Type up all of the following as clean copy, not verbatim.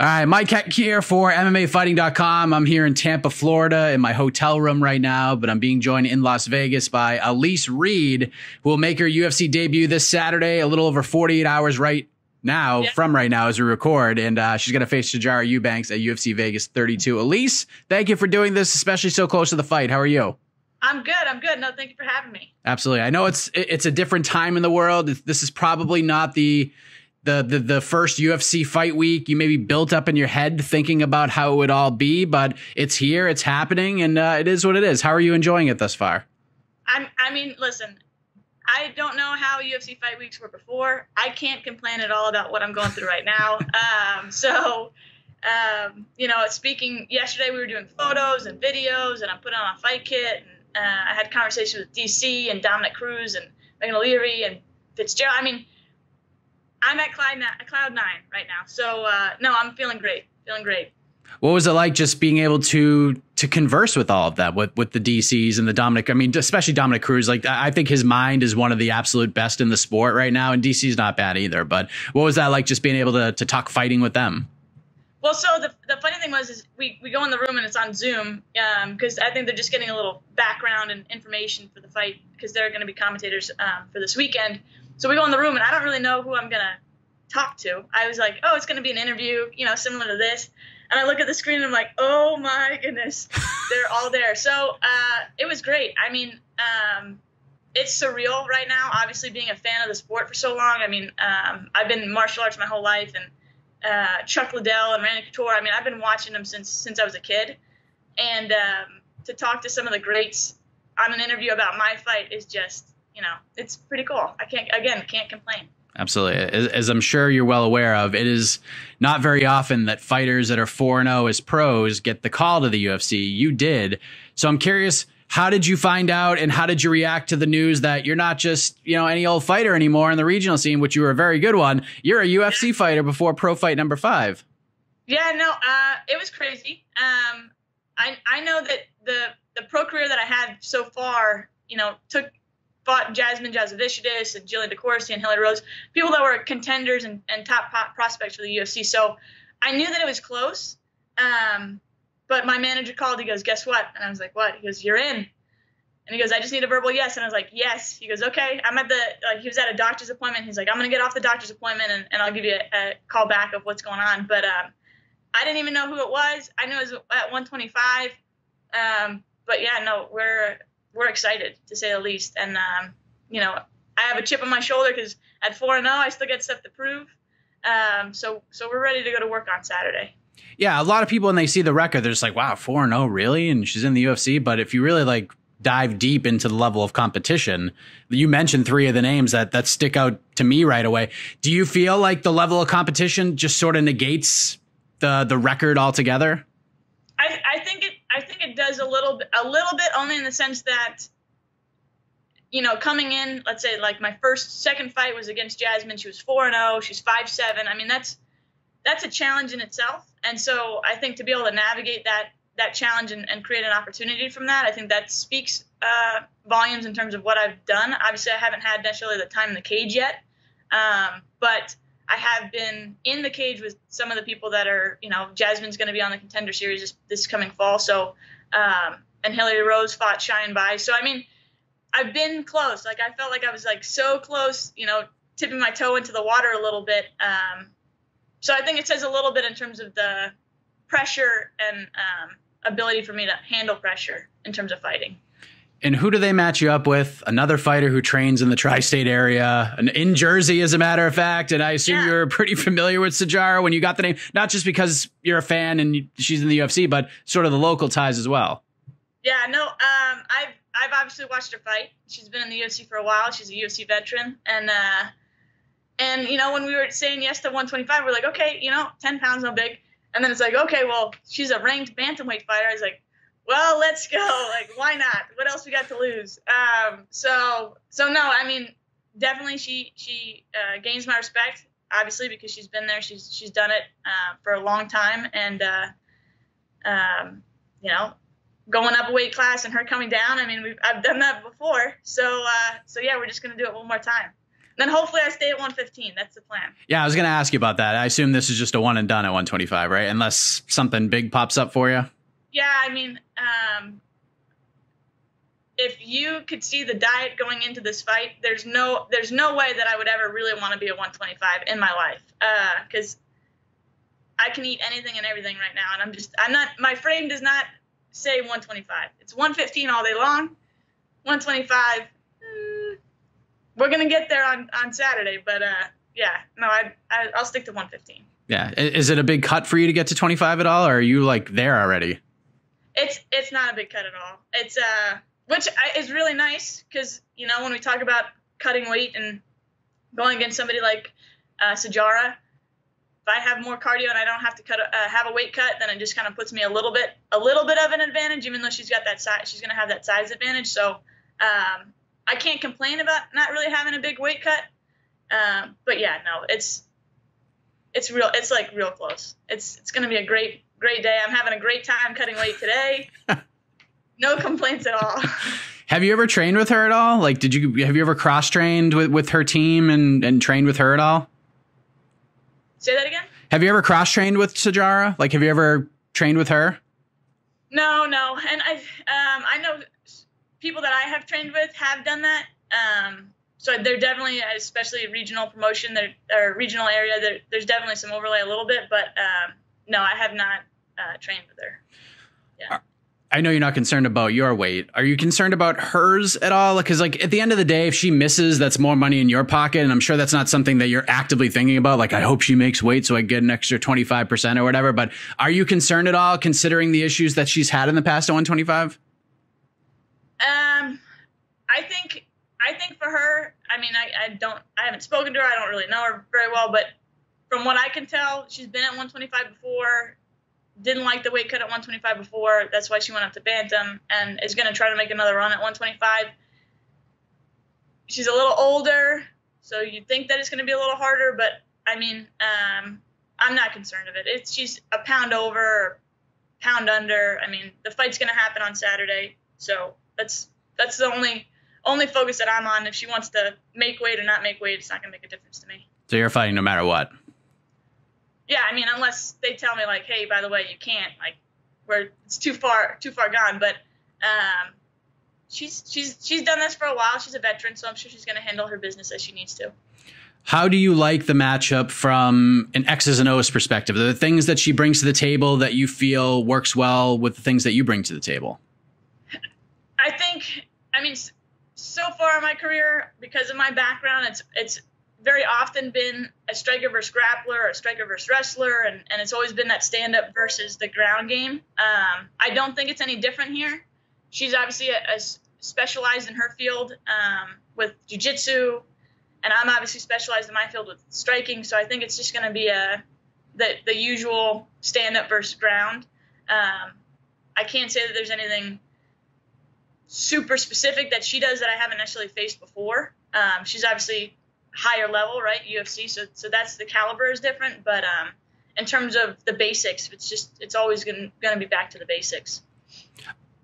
All right, Mike Heck here for MMAfighting.com. I'm here in Tampa, Florida, in my hotel room right now, but I'm being joined in Las Vegas by Elise Reed, who will make her UFC debut this Saturday, a little over 48 hours from right now as we record, and she's going to face Sajara Eubanks at UFC Vegas 32. Elise, thank you for doing this, especially so close to the fight. How are you? I'm good. No, thank you for having me. Absolutely. I know it's a different time in the world. This is probably not the first UFC fight week you maybe built up in your head thinking about how it would all be, but it's here, it's happening, and it is what it is. How are you enjoying it thus far? I mean, listen, I don't know how UFC fight weeks were before. I can't complain at all about what I'm going through right now. Speaking yesterday, we were doing photos and videos, and I'm putting on a fight kit, and I had conversations with DC and Dominick Cruz and Megan O'Leary and Fitzgerald. I mean, I'm at cloud nine right now. So, no, I'm feeling great. What was it like just being able to converse with all of that, with the DCs and the Dominick? I mean, especially Dominick Cruz. Like, I think his mind is one of the absolute best in the sport right now, and DC's not bad either. But what was that like, just being able to talk fighting with them? Well, so the funny thing is we go in the room and it's on Zoom because I think they're just getting a little background and information for the fight because they're going to be commentators for this weekend. So we go in the room, and I don't really know who I'm going to talk to. I was like, oh, it's going to be an interview, similar to this. And I look at the screen, and I'm like, oh, my goodness, they're all there. So it was great. I mean, it's surreal right now, obviously, being a fan of the sport for so long. I mean, I've been in martial arts my whole life, and Chuck Liddell and Randy Couture. I mean, I've been watching them since I was a kid. And to talk to some of the greats on an interview about my fight is just, it's pretty cool. I can't complain. Absolutely. As I'm sure you're well aware of, it is not very often that fighters that are 4-0 as pros get the call to the UFC. You did. So I'm curious, how did you find out, and how did you react to the news that you're not just, any old fighter anymore in the regional scene, which you were a very good one. You're a UFC fighter before pro fight number 5. Yeah, no, it was crazy. I know that the pro career that I had so far, fought Jasmine Jasudavicius and Jillian DeCourcy and Hillary Rose, people that were contenders and top prospects for the UFC. So I knew that it was close. But my manager called. He goes, guess what? And I was like, what? He goes, you're in. And he goes, I just need a verbal yes. And I was like, yes. He goes, okay. I'm at he was at a doctor's appointment. He's like, I'm going to get off the doctor's appointment and I'll give you a call back of what's going on. But I didn't even know who it was. I knew it was at 125. But yeah, no, we're excited, to say the least. And, I have a chip on my shoulder because at 4-0, I still got stuff to prove. So we're ready to go to work on Saturday. Yeah, a lot of people, when they see the record, they're just like, wow, 4-0, really? And she's in the UFC. But if you really dive deep into the level of competition, you mentioned 3 of the names that stick out to me right away. Do you feel like the level of competition just sort of negates the record altogether? I think it does a little bit only in the sense that, coming in, let's say my second fight was against Jasmine. She was 4-0. She's 5'7". I mean, that's a challenge in itself. And so I think to be able to navigate that challenge and create an opportunity from that, I think that speaks volumes in terms of what I've done. Obviously, I haven't had necessarily the time in the cage yet, but I have been in the cage with some of the people that are, Jasmine's going to be on the Contender Series this coming fall. So, and Hillary Rose fought Cheyenne Bai. So, I mean, I've been close. I felt like I was so close, tipping my toe into the water a little bit. So I think it says a little bit in terms of the pressure and ability for me to handle pressure in terms of fighting. And who do they match you up with? Another fighter who trains in the tri-state area, in Jersey, as a matter of fact. And I assume you're pretty familiar with Sajara when you got the name, not just because you're a fan and she's in the UFC, but sort of the local ties as well. Yeah, no, I've obviously watched her fight. She's been in the UFC for a while. She's a UFC veteran. And when we were saying yes to 125, we're like, okay, 10 pounds, no big. And then it's like, okay, well, she's a ranked bantamweight fighter. I was like, well, let's go. Why not? What else we got to lose? So no, I mean, definitely she gains my respect, obviously, because she's been there. She's done it for a long time. And, going up a weight class and her coming down, I mean, I've done that before. So yeah, we're just going to do it one more time. Then hopefully I stay at 115. That's the plan. Yeah, I was going to ask you about that. I assume this is just a one and done at 125, right? Unless something big pops up for you. Yeah, I mean, if you could see the diet going into this fight, there's no way that I would ever really want to be at 125 in my life, because I can eat anything and everything right now, and I'm not. My frame does not say 125. It's 115 all day long. 125. We're gonna get there on Saturday, but yeah, no, I'll stick to 115. Yeah, is it a big cut for you to get to 25 at all, or are you like there already? It's not a big cut at all. It's which is really nice, because you know, when we talk about cutting weight and going against somebody like Sajara, if I have more cardio and I don't have to have a weight cut, then it just kind of puts me a little bit of an advantage, even though she's got that size. She's gonna have that size advantage, so. I can't complain about not really having a big weight cut, but yeah, no, it's real. It's like real close. It's going to be a great day. I'm having a great time cutting weight today. No complaints at all. Have you ever trained with her at all? Like, have you ever cross trained with her team and trained with her at all? Say that again. Have you ever cross trained with Sajara? Like, have you ever trained with her? No, and I know people that I have trained with have done that. So they're definitely, especially regional promotion, or regional area, there's definitely some overlay a little bit, but no, I have not trained with her. Yeah. I know you're not concerned about your weight. Are you concerned about hers at all? Because like at the end of the day, if she misses, that's more money in your pocket. And I'm sure that's not something that you're actively thinking about. Like, I hope she makes weight so I get an extra 25% or whatever. But are you concerned at all, considering the issues that she's had in the past at 125? I think for her, I mean, I haven't spoken to her. I don't really know her very well, but from what I can tell, she's been at 125 before, didn't like the weight cut at 125 before. That's why she went up to bantam and is going to try to make another run at 125. She's a little older, so you'd think that it's going to be a little harder, but I mean, I'm not concerned of it. She's a pound over, pound under. I mean, the fight's going to happen on Saturday, so that's the only focus that I'm on. If she wants to make weight or not make weight, it's not going to make a difference to me. So you're fighting no matter what? Yeah, I mean, unless they tell me like, hey, by the way, you can't, like, where it's too far gone. But she's done this for a while. She's a veteran, so I'm sure she's going to handle her business as she needs to. How do you like the matchup from an X's and O's perspective? Are there things that she brings to the table that you feel works well with the things that you bring to the table? I mean, so far in my career, because of my background, it's very often been a striker versus grappler, or a striker versus wrestler, and it's always been that stand-up versus the ground game. I don't think it's any different here. She's obviously specialized in her field with jiu-jitsu, and I'm obviously specialized in my field with striking, so I think it's just going to be the usual stand-up versus ground. I can't say that there's anything super specific that she does that I haven't necessarily faced before. She's obviously higher level, right? UFC. So that's the caliber is different. But in terms of the basics, it's always going to be back to the basics.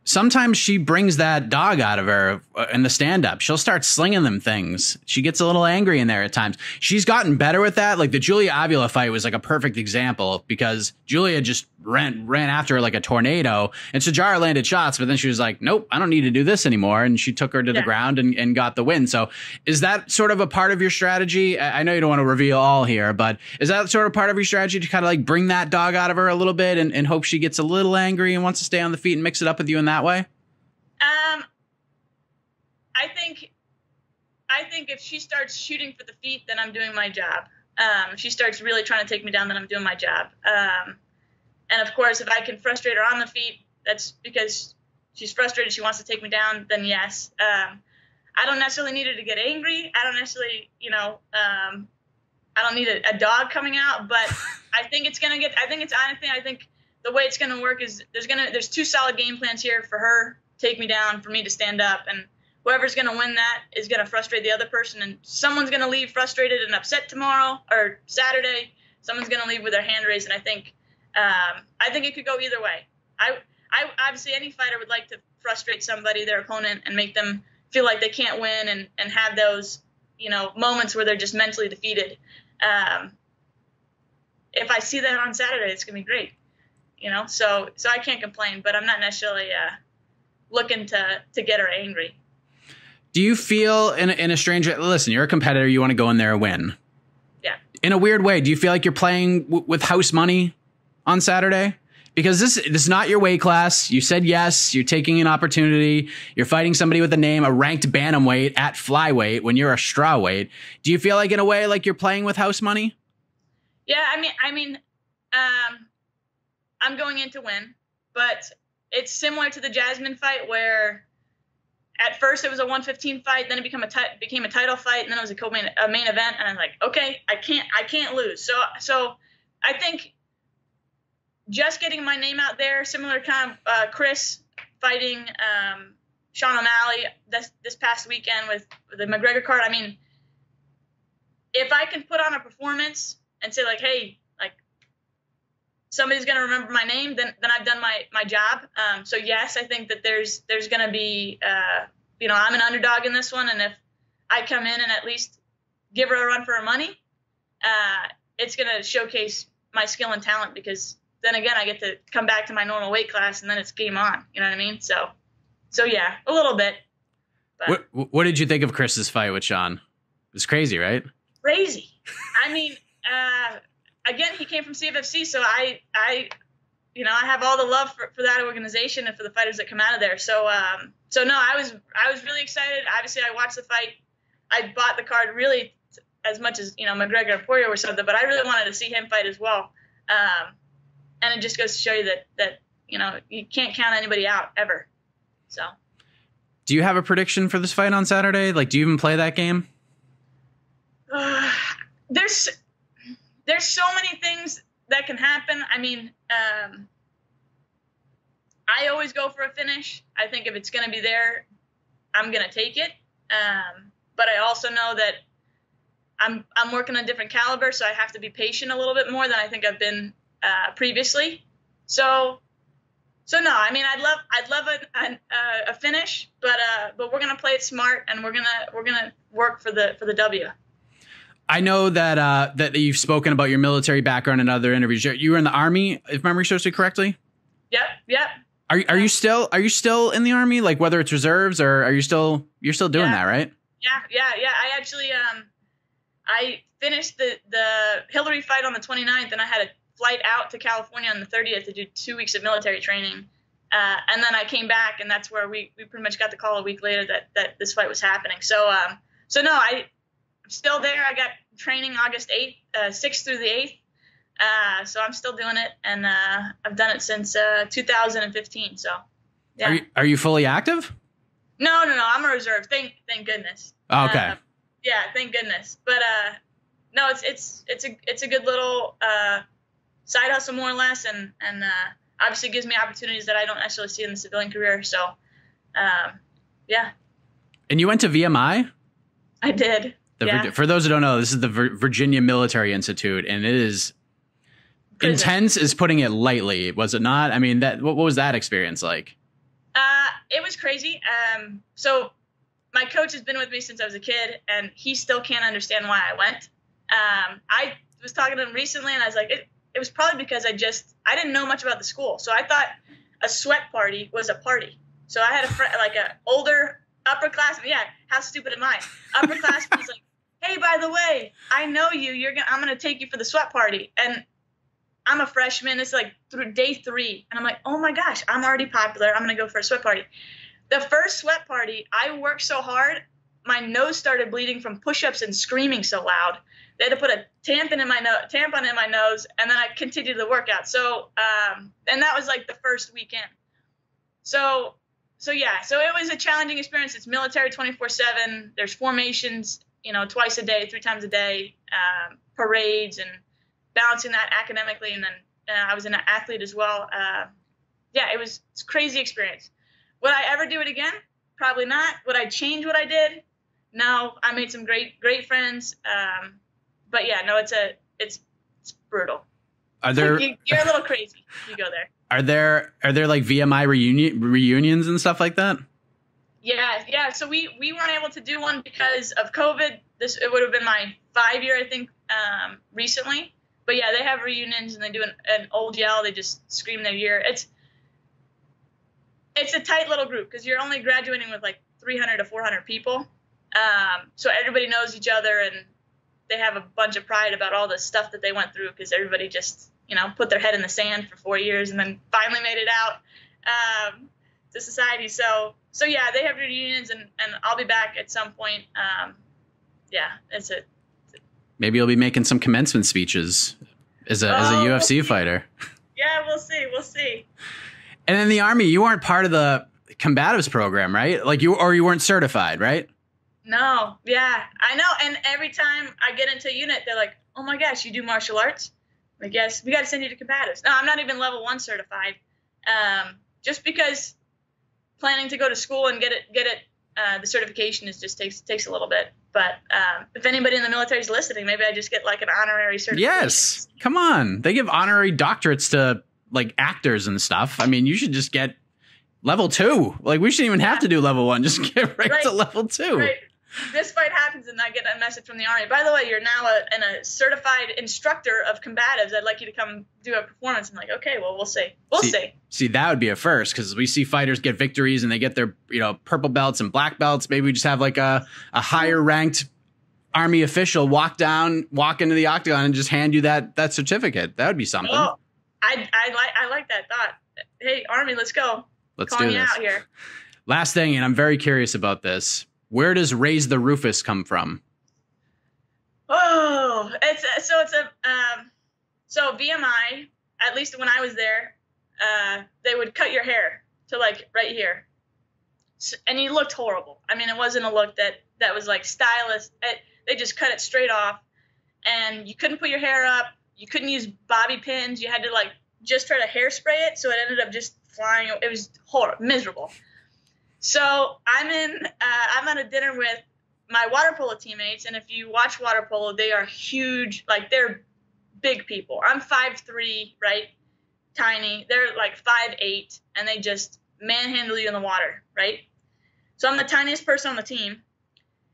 Sometimes she brings that dog out of her in the stand-up. She'll start slinging them things. She gets a little angry in there at times. She's gotten better with that. Like the Julia Avila fight was like a perfect example, because Julia just ran after her like a tornado, and Sajara landed shots, but then she was like, nope, I don't need to do this anymore. And she took her to the ground and got the win. So is that sort of a part of your strategy? I know you don't want to reveal all here, but is that sort of part of your strategy to kind of like bring that dog out of her a little bit and hope she gets a little angry and wants to stay on the feet and mix it up with you in that way? I think if she starts shooting for the feet, then I'm doing my job. If she starts really trying to take me down, then I'm doing my job. And of course, if I can frustrate her on the feet, that's because she's frustrated, she wants to take me down, then yes. I don't necessarily need her to get angry. I don't necessarily, I don't need a dog coming out, but I think the way it's going to work is there's two solid game plans here for her to take me down, for me to stand up, and whoever's going to win that is going to frustrate the other person, and someone's going to leave frustrated and upset tomorrow or Saturday. Someone's going to leave with their hand raised, and I think it could go either way. I obviously, any fighter would like to frustrate somebody, their opponent, and make them feel like they can't win and have those, moments where they're just mentally defeated. If I see that on Saturday, it's going to be great, so I can't complain, but I'm not necessarily looking to get her angry. Do you feel in a strange, listen, you're a competitor, you want to go in there and win. Yeah. In a weird way, do you feel like you're playing with house money on Saturday? Because this is not your weight class. You said yes. You're taking an opportunity. You're fighting somebody with a name, a ranked bantamweight at flyweight when you're a strawweight. Do you feel like in a way like you're playing with house money? Yeah, I'm going in to win, but it's similar to the Jasmine fight where at first it was a 115 fight, then it became a title fight, and then it was a main event, and I'm like, okay, I can't lose. So I think just getting my name out there, similar kind of Chris fighting Sean O'Malley this past weekend with the McGregor card. If I can put on a performance and say like, hey, like somebody's gonna remember my name, then I've done my job. So yes, I think that there's gonna be I'm an underdog in this one, and if I come in and at least give her a run for her money, it's gonna showcase my skill and talent, because then again I get to come back to my normal weight class, and then it's game on. You know what I mean? So yeah, a little bit. But what did you think of Chris's fight with Sean? It was crazy, right? Crazy. Again, he came from CFFC, so I have all the love for that organization and for the fighters that come out of there. So no, I was really excited. Obviously, I watched the fight. I bought the card really as much as McGregor and Poirier or something, but I really wanted to see him fight as well. And it just goes to show you that you can't count anybody out ever. So, do you have a prediction for this fight on Saturday? Like, do you even play that game? There's so many things that can happen. I always go for a finish. I think if it's going to be there, I'm going to take it. But I also know that I'm working on a different caliber, so I have to be patient a little bit more than I think I've been previously. So no, I'd love a finish, but we're going to play it smart, and we're going to work for the W. I know that you've spoken about your military background in other interviews. You were in the Army, if memory serves me correctly. Yep. Are you still in the Army? Like, whether it's reserves or you're still doing that, right? Yeah. I actually I finished the Hillary fight on the 29th, and I had a flight out to California on the 30th to do 2 weeks of military training. And then I came back, and that's where we pretty much got the call a week later that this fight was happening. So no, I'm still there. I got training August 8th, 6th through the 8th. So I'm still doing it, and I've done it since 2015. So, yeah. Are you fully active? No. I'm a reserve. Thank goodness. Oh, okay. Yeah, thank goodness. But no, it's a good little side hustle, more or less, and obviously gives me opportunities that I don't necessarily see in the civilian career. So, yeah. And you went to VMI? I did. For those who don't know, this is the Virginia Military Institute, and it is intense is putting it lightly, was it not? What was that experience like? It was crazy. So my coach has been with me since I was a kid, and he still can't understand why I went. I was talking to him recently, and I was like, it was probably because I didn't know much about the school. So I thought a sweat party was a party. So I had a friend, like an older upperclassman. Yeah, how stupid am I? Upperclassman was like, hey, by the way, I know you. I'm gonna take you for the sweat party, and I'm a freshman. It's like through day 3, and I'm like, oh my gosh, I'm already popular. I'm gonna go for a sweat party. The first sweat party, I worked so hard, my nose started bleeding from push-ups and screaming so loud. They had to put a tampon in my nose, and then I continued the workout. So, and that was like the first weekend. So yeah, so it was a challenging experience. It's military 24/7. There's formations, twice a day, 3 times a day, parades, and balancing that academically. And then I was an athlete as well. Yeah, it's a crazy experience. Would I ever do it again? Probably not. Would I change what I did? No. I made some great friends. But yeah, no, it's brutal. Are there? You're a little crazy if you go there. Are there like VMI reunions and stuff like that? Yeah. So we weren't able to do one because of COVID. It would have been my 5-year, I think, recently. But yeah, they have reunions and they do an old yell. They just scream their year. It's a tight little group because you're only graduating with like 300 to 400 people. So everybody knows each other and they have a bunch of pride about all the stuff that they went through because everybody just, put their head in the sand for 4 years and then finally made it out to society. So yeah, they have reunions and I'll be back at some point. Yeah, that's it. Maybe you'll be making some commencement speeches as a UFC fighter. Yeah, we'll see. And in the Army, you weren't part of the combatives program, right? Like you weren't certified, right? No. Yeah, I know. And every time I get into a unit, they're like, "Oh my gosh, you do martial arts?" Like, yes, we got to send you to combatives. No, I'm not even level 1 certified. Just because planning to go to school and get it, the certification takes a little bit. But if anybody in the military is listening, maybe I just get like an honorary certification. Yes, come on. They give honorary doctorates to like actors and stuff. I mean, you should just get level 2. Like we shouldn't even have to do level 1. Just get right to level 2. Right. This fight happens and I get a message from the Army. By the way, you're now a certified instructor of combatives. I'd like you to come do a performance. I'm like, okay, well, we'll see. We'll see. See, that would be a first because we see fighters get victories and they get their, purple belts and black belts. Maybe we just have like a higher ranked Army official walk into the octagon and just hand you that certificate. That would be something. Oh, I like that thought. Hey, Army, let's go. Let's do this. Out here. Last thing, and I'm very curious about this. Where does Raise the Rufus come from? Oh, so VMI, at least when I was there, they would cut your hair to like right here. And you looked horrible. I mean, it wasn't a look that was like stylish. They just cut it straight off and you couldn't put your hair up. You couldn't use bobby pins. You had to like just try to hairspray it. So it ended up just flying. It was horrible, miserable. So I'm at a dinner with my water polo teammates, and if you watch water polo, they are huge, like they're big people. I'm 5'3", right? Tiny. They're like 5'8", and they just manhandle you in the water, right? So I'm the tiniest person on the team,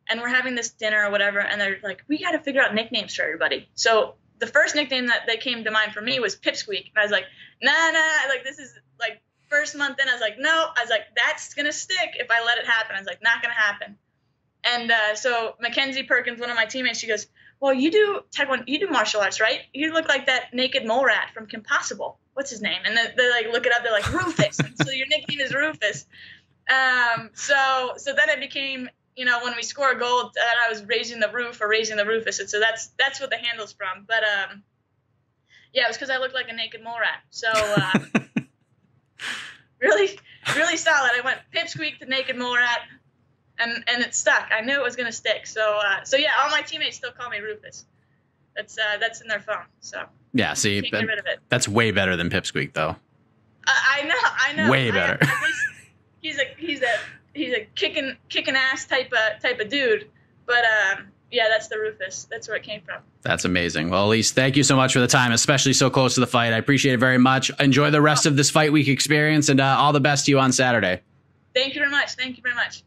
and we're having this dinner or whatever, and they're like, we got to figure out nicknames for everybody. So the first nickname that came to mind for me was Pipsqueak, and I was like, nah, like this is like. First month in, I was like, no. I was like, that's going to stick if I let it happen. I was like, not going to happen. And so Mackenzie Perkins, one of my teammates, she goes, well, you do Taekwondo, you do martial arts, right? You look like that naked mole rat from Kim Possible. What's his name? And they like look it up. They're like, Rufus. And so your nickname is Rufus. So then it became, when we score a goal, I was raising the roof or raising the Rufus. And so that's what the handle's from. But yeah, it was because I looked like a naked mole rat. So really, really solid. I went Pipsqueak to naked mole rat, and it stuck. I knew it was going to stick. So yeah, all my teammates still call me Rufus. That's in their phone. So yeah, see, can't get rid of it. That's way better than Pipsqueak, though. I know. Way better. He's a kicking ass type of dude, but yeah, that's the Rufus. That's where it came from. That's amazing. Well, Elise, thank you so much for the time, especially so close to the fight. I appreciate it very much. Enjoy the rest of this fight week experience, and all the best to you on Saturday. Thank you very much.